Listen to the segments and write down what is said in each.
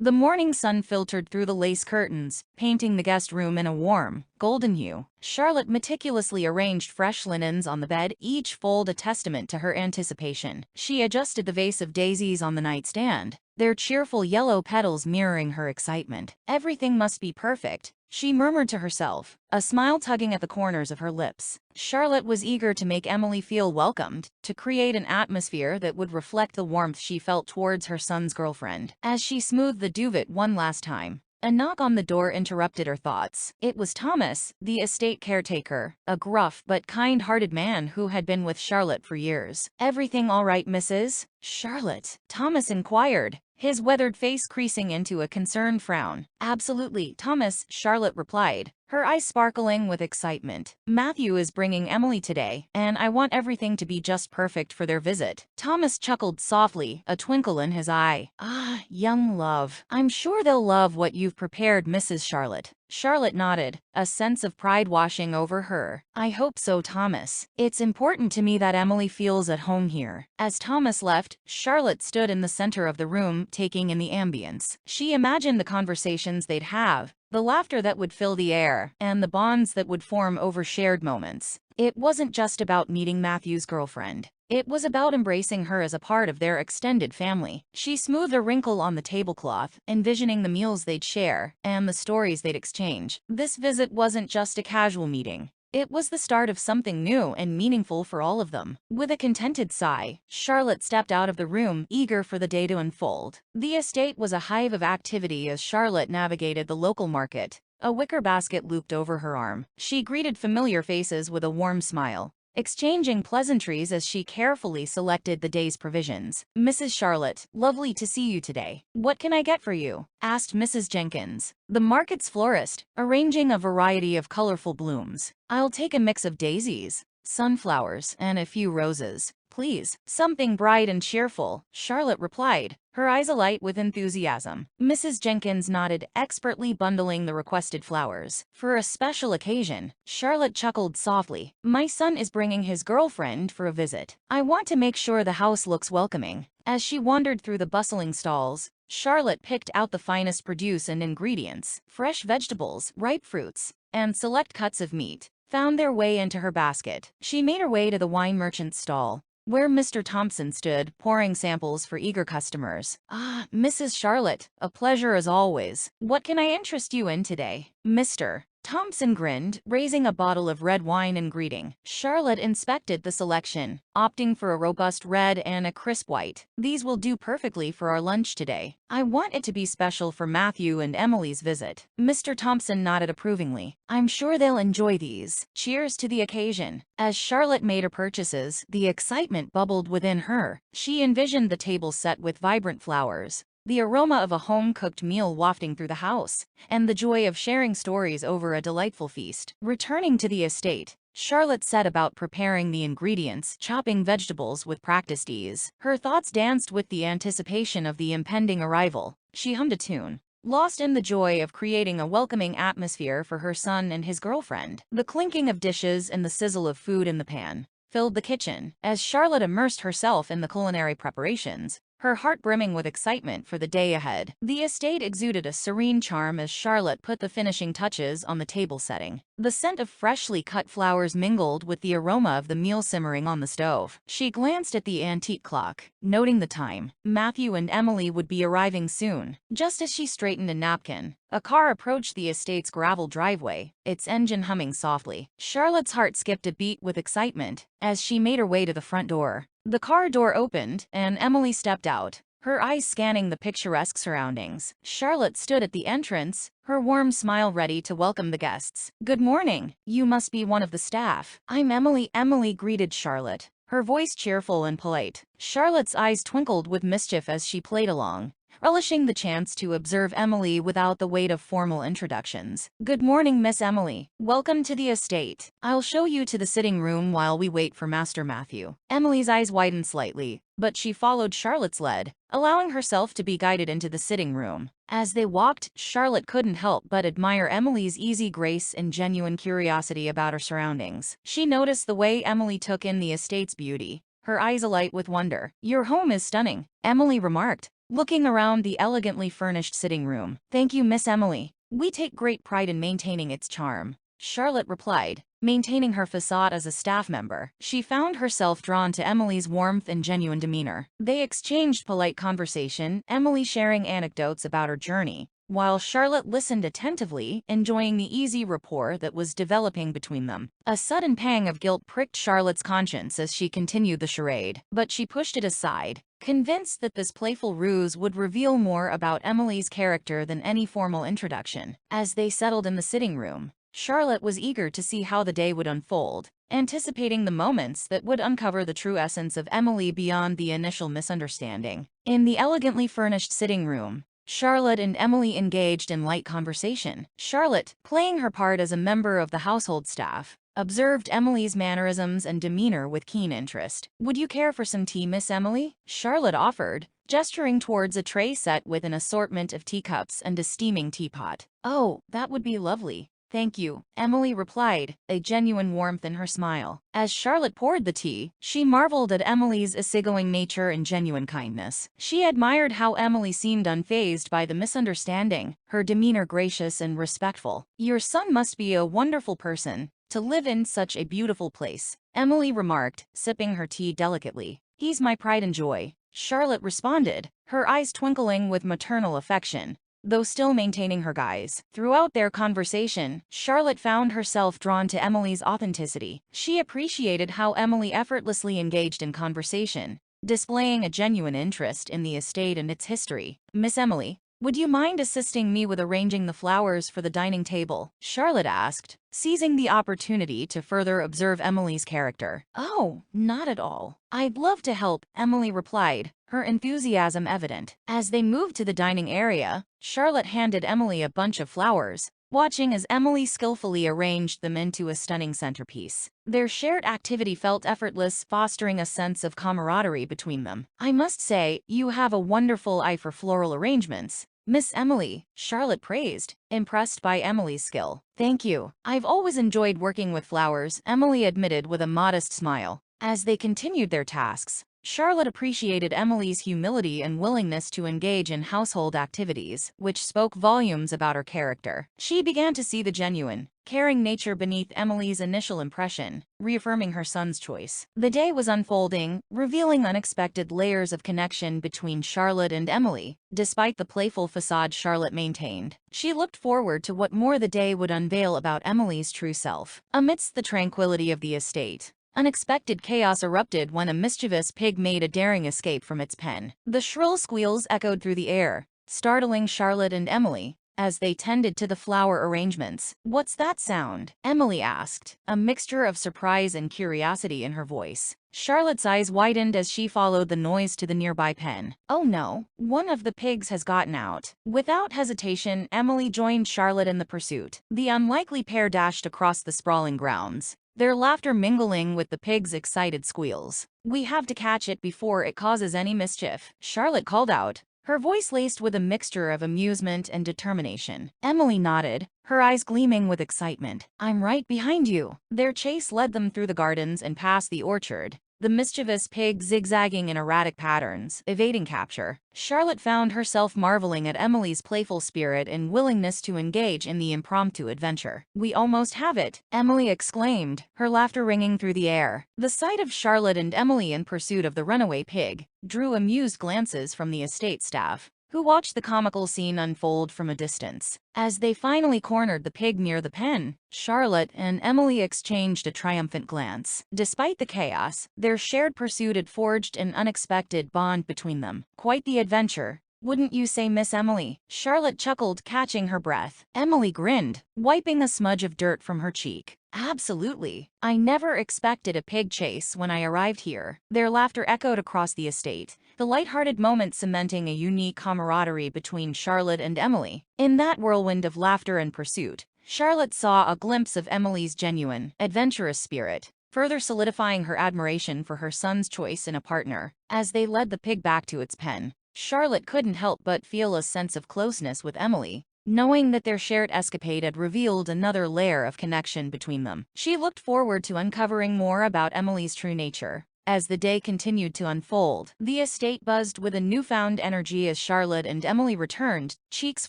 The morning sun filtered through the lace curtains, painting the guest room in a warm, golden hue. Charlotte meticulously arranged fresh linens on the bed, each fold a testament to her anticipation. She adjusted the vase of daisies on the nightstand, their cheerful yellow petals mirroring her excitement. Everything must be perfect, she murmured to herself, a smile tugging at the corners of her lips. Charlotte was eager to make Emily feel welcomed, to create an atmosphere that would reflect the warmth she felt towards her son's girlfriend. As she smoothed the duvet one last time, a knock on the door interrupted her thoughts. It was Thomas, the estate caretaker, a gruff but kind-hearted man who had been with Charlotte for years. "Everything all right, Mrs. Charlotte?" Thomas inquired, his weathered face creasing into a concerned frown. "Absolutely, Thomas," Charlotte replied, her eyes sparkling with excitement. "Matthew is bringing Emily today, and I want everything to be just perfect for their visit." Thomas chuckled softly, a twinkle in his eye. "Ah, young love. I'm sure they'll love what you've prepared, Mrs. Charlotte." Charlotte nodded, a sense of pride washing over her. "I hope so, Thomas. It's important to me that Emily feels at home here." As Thomas left, Charlotte stood in the center of the room, taking in the ambience. She imagined the conversations they'd have, the laughter that would fill the air, and the bonds that would form over shared moments. It wasn't just about meeting Matthew's girlfriend. It was about embracing her as a part of their extended family. She smoothed a wrinkle on the tablecloth, envisioning the meals they'd share and the stories they'd exchange. This visit wasn't just a casual meeting. It was the start of something new and meaningful for all of them. With a contented sigh, Charlotte stepped out of the room, eager for the day to unfold. The estate was a hive of activity as Charlotte navigated the local market. A wicker basket looped over her arm. She greeted familiar faces with a warm smile, exchanging pleasantries as she carefully selected the day's provisions. "Mrs. Charlotte, lovely to see you today. What can I get for you?" asked Mrs. Jenkins, the market's florist, arranging a variety of colorful blooms. "I'll take a mix of daisies, sunflowers, and a few roses, please." "Something bright and cheerful," Charlotte replied, her eyes alight with enthusiasm. Mrs. Jenkins nodded, expertly bundling the requested flowers. For a special occasion, Charlotte chuckled softly. "My son is bringing his girlfriend for a visit. I want to make sure the house looks welcoming." As she wandered through the bustling stalls, Charlotte picked out the finest produce and ingredients. Fresh vegetables, ripe fruits, and select cuts of meat found their way into her basket. She made her way to the wine merchant's stall, where Mr. Thompson stood, pouring samples for eager customers. "Ah, Mrs. Charlotte, a pleasure as always. What can I interest you in today?" Mr. Thompson grinned, raising a bottle of red wine in greeting. Charlotte inspected the selection, opting for a robust red and a crisp white. "These will do perfectly for our lunch today. I want it to be special for Matthew and Emily's visit." Mr. Thompson nodded approvingly. "I'm sure they'll enjoy these." Cheers to the occasion. As Charlotte made her purchases, the excitement bubbled within her. She envisioned the table set with vibrant flowers, the aroma of a home-cooked meal wafting through the house, and the joy of sharing stories over a delightful feast. Returning to the estate, Charlotte set about preparing the ingredients, chopping vegetables with practiced ease. Her thoughts danced with the anticipation of the impending arrival. She hummed a tune, lost in the joy of creating a welcoming atmosphere for her son and his girlfriend. The clinking of dishes and the sizzle of food in the pan filled the kitchen. As Charlotte immersed herself in the culinary preparations, her heart brimming with excitement for the day ahead. The estate exuded a serene charm as Charlotte put the finishing touches on the table setting. The scent of freshly cut flowers mingled with the aroma of the meal simmering on the stove. She glanced at the antique clock, noting the time. Matthew and Emily would be arriving soon. Just as she straightened a napkin, a car approached the estate's gravel driveway, its engine humming softly. Charlotte's heart skipped a beat with excitement as she made her way to the front door. The car door opened, and Emily stepped out, her eyes scanning the picturesque surroundings. Charlotte stood at the entrance, her warm smile ready to welcome the guests. "Good morning. You must be one of the staff." "I'm Emily." Emily greeted Charlotte, her voice cheerful and polite. Charlotte's eyes twinkled with mischief as she played along, relishing the chance to observe Emily without the weight of formal introductions. "Good morning, Miss Emily. Welcome to the estate. I'll show you to the sitting room while we wait for Master Matthew." Emily's eyes widened slightly, but she followed Charlotte's lead, allowing herself to be guided into the sitting room. As they walked, Charlotte couldn't help but admire Emily's easy grace and genuine curiosity about her surroundings. She noticed the way Emily took in the estate's beauty, her eyes alight with wonder. "Your home is stunning," Emily remarked, looking around the elegantly furnished sitting room. "Thank you, Miss Emily. We take great pride in maintaining its charm," Charlotte replied. Maintaining her facade as a staff member, she found herself drawn to Emily's warmth and genuine demeanor. They exchanged polite conversation, Emily sharing anecdotes about her journey, while Charlotte listened attentively, enjoying the easy rapport that was developing between them. A sudden pang of guilt pricked Charlotte's conscience as she continued the charade, but she pushed it aside, convinced that this playful ruse would reveal more about Emily's character than any formal introduction. As they settled in the sitting room, Charlotte was eager to see how the day would unfold, anticipating the moments that would uncover the true essence of Emily beyond the initial misunderstanding. In the elegantly furnished sitting room, Charlotte and Emily engaged in light conversation. Charlotte, playing her part as a member of the household staff, observed Emily's mannerisms and demeanor with keen interest. "Would you care for some tea, Miss Emily?" Charlotte offered, gesturing towards a tray set with an assortment of teacups and a steaming teapot. "Oh, that would be lovely. Thank you," Emily replied, a genuine warmth in her smile. As Charlotte poured the tea, she marveled at Emily's easygoing nature and genuine kindness. She admired how Emily seemed unfazed by the misunderstanding, her demeanor gracious and respectful. "Your son must be a wonderful person to live in such a beautiful place," Emily remarked, sipping her tea delicately. "He's my pride and joy," Charlotte responded, her eyes twinkling with maternal affection, though still maintaining her guise. Throughout their conversation, Charlotte found herself drawn to Emily's authenticity. She appreciated how Emily effortlessly engaged in conversation, displaying a genuine interest in the estate and its history. "Miss Emily, would you mind assisting me with arranging the flowers for the dining table?" Charlotte asked, seizing the opportunity to further observe Emily's character. "Oh, not at all. I'd love to help," Emily replied, her enthusiasm evident. As they moved to the dining area, Charlotte handed Emily a bunch of flowers, watching as Emily skillfully arranged them into a stunning centerpiece. Their shared activity felt effortless, fostering a sense of camaraderie between them. "I must say, you have a wonderful eye for floral arrangements, Miss Emily," Charlotte praised, impressed by Emily's skill. "Thank you. I've always enjoyed working with flowers," Emily admitted with a modest smile. As they continued their tasks, Charlotte appreciated Emily's humility and willingness to engage in household activities, which spoke volumes about her character. She began to see the genuine, caring nature beneath Emily's initial impression, reaffirming her son's choice. The day was unfolding, revealing unexpected layers of connection between Charlotte and Emily. Despite the playful facade Charlotte maintained, she looked forward to what more the day would unveil about Emily's true self. Amidst the tranquility of the estate, unexpected chaos erupted when a mischievous pig made a daring escape from its pen. The shrill squeals echoed through the air, startling Charlotte and Emily as they tended to the flower arrangements. "What's that sound?" Emily asked, a mixture of surprise and curiosity in her voice. Charlotte's eyes widened as she followed the noise to the nearby pen. "Oh no, one of the pigs has gotten out." Without hesitation, Emily joined Charlotte in the pursuit. The unlikely pair dashed across the sprawling grounds, their laughter mingling with the pig's excited squeals. "We have to catch it before it causes any mischief," Charlotte called out, her voice laced with a mixture of amusement and determination. Emily nodded, her eyes gleaming with excitement. "I'm right behind you." Their chase led them through the gardens and past the orchard, the mischievous pig zigzagging in erratic patterns, evading capture. Charlotte found herself marveling at Emily's playful spirit and willingness to engage in the impromptu adventure. "We almost have it," Emily exclaimed, her laughter ringing through the air. The sight of Charlotte and Emily in pursuit of the runaway pig drew amused glances from the estate staff, who watched the comical scene unfold from a distance. As they finally cornered the pig near the pen, Charlotte and Emily exchanged a triumphant glance. Despite the chaos, their shared pursuit had forged an unexpected bond between them. "Quite the adventure, wouldn't you say, Miss Emily?" Charlotte chuckled, catching her breath. Emily grinned, wiping a smudge of dirt from her cheek. "Absolutely. I never expected a pig chase when I arrived here." Their laughter echoed across the estate, the lighthearted moment cementing a unique camaraderie between Charlotte and Emily. In that whirlwind of laughter and pursuit, Charlotte saw a glimpse of Emily's genuine, adventurous spirit, further solidifying her admiration for her son's choice in a partner. As they led the pig back to its pen, Charlotte couldn't help but feel a sense of closeness with Emily, knowing that their shared escapade had revealed another layer of connection between them. She looked forward to uncovering more about Emily's true nature, As the day continued to unfold, the estate buzzed with a newfound energy as Charlotte and Emily returned, cheeks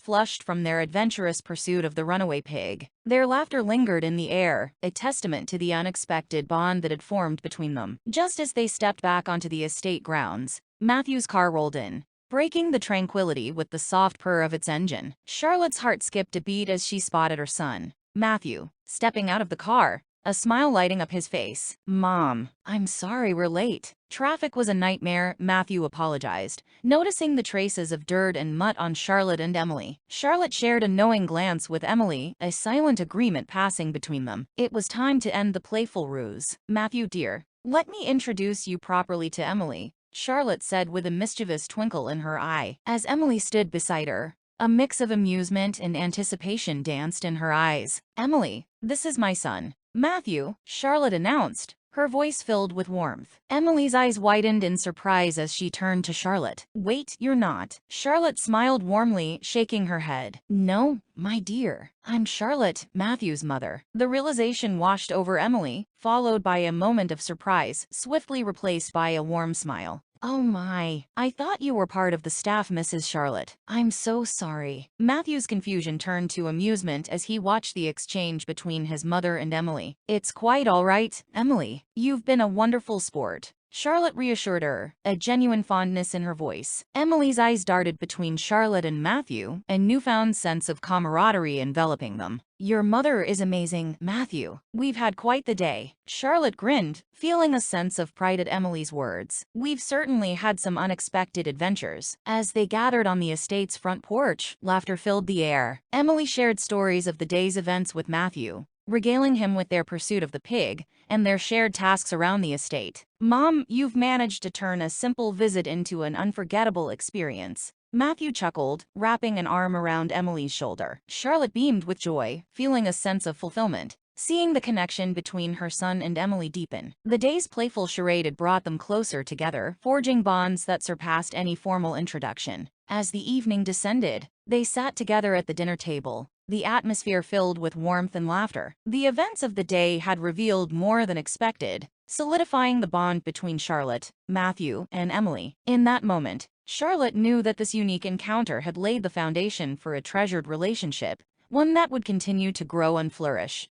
flushed from their adventurous pursuit of the runaway pig. Their laughter lingered in the air, a testament to the unexpected bond that had formed between them. Just as they stepped back onto the estate grounds, Matthew's car rolled in, breaking the tranquility with the soft purr of its engine. Charlotte's heart skipped a beat as she spotted her son, Matthew, stepping out of the car, a smile lighting up his face. "Mom, I'm sorry we're late. Traffic was a nightmare," Matthew apologized, noticing the traces of dirt and mutt on Charlotte and Emily. Charlotte shared a knowing glance with Emily, a silent agreement passing between them. It was time to end the playful ruse. "Matthew dear, let me introduce you properly to Emily," Charlotte said with a mischievous twinkle in her eye. As Emily stood beside her, a mix of amusement and anticipation danced in her eyes. "Emily, this is my son, Matthew," Charlotte announced, her voice filled with warmth. Emily's eyes widened in surprise as she turned to Charlotte. "Wait, you're not." Charlotte smiled warmly, shaking her head. "No, my dear. I'm Charlotte, Matthew's mother." The realization washed over Emily, followed by a moment of surprise, swiftly replaced by a warm smile. "Oh my, I thought you were part of the staff, Mrs. Charlotte. I'm so sorry." Matthew's confusion turned to amusement as he watched the exchange between his mother and Emily. "It's quite all right, Emily. You've been a wonderful sport," Charlotte reassured her, a genuine fondness in her voice. Emily's eyes darted between Charlotte and Matthew, a newfound sense of camaraderie enveloping them. "Your mother is amazing, Matthew. We've had quite the day." Charlotte grinned, feeling a sense of pride at Emily's words. "We've certainly had some unexpected adventures." As they gathered on the estate's front porch, laughter filled the air. Emily shared stories of the day's events with Matthew, regaling him with their pursuit of the pig and their shared tasks around the estate. "Mom, you've managed to turn a simple visit into an unforgettable experience," Matthew chuckled, wrapping an arm around Emily's shoulder. Charlotte beamed with joy, feeling a sense of fulfillment, seeing the connection between her son and Emily deepen. The day's playful charade had brought them closer together, forging bonds that surpassed any formal introduction. As the evening descended, they sat together at the dinner table, the atmosphere filled with warmth and laughter. The events of the day had revealed more than expected, solidifying the bond between Charlotte, Matthew, and Emily. In that moment, Charlotte knew that this unique encounter had laid the foundation for a treasured relationship, one that would continue to grow and flourish.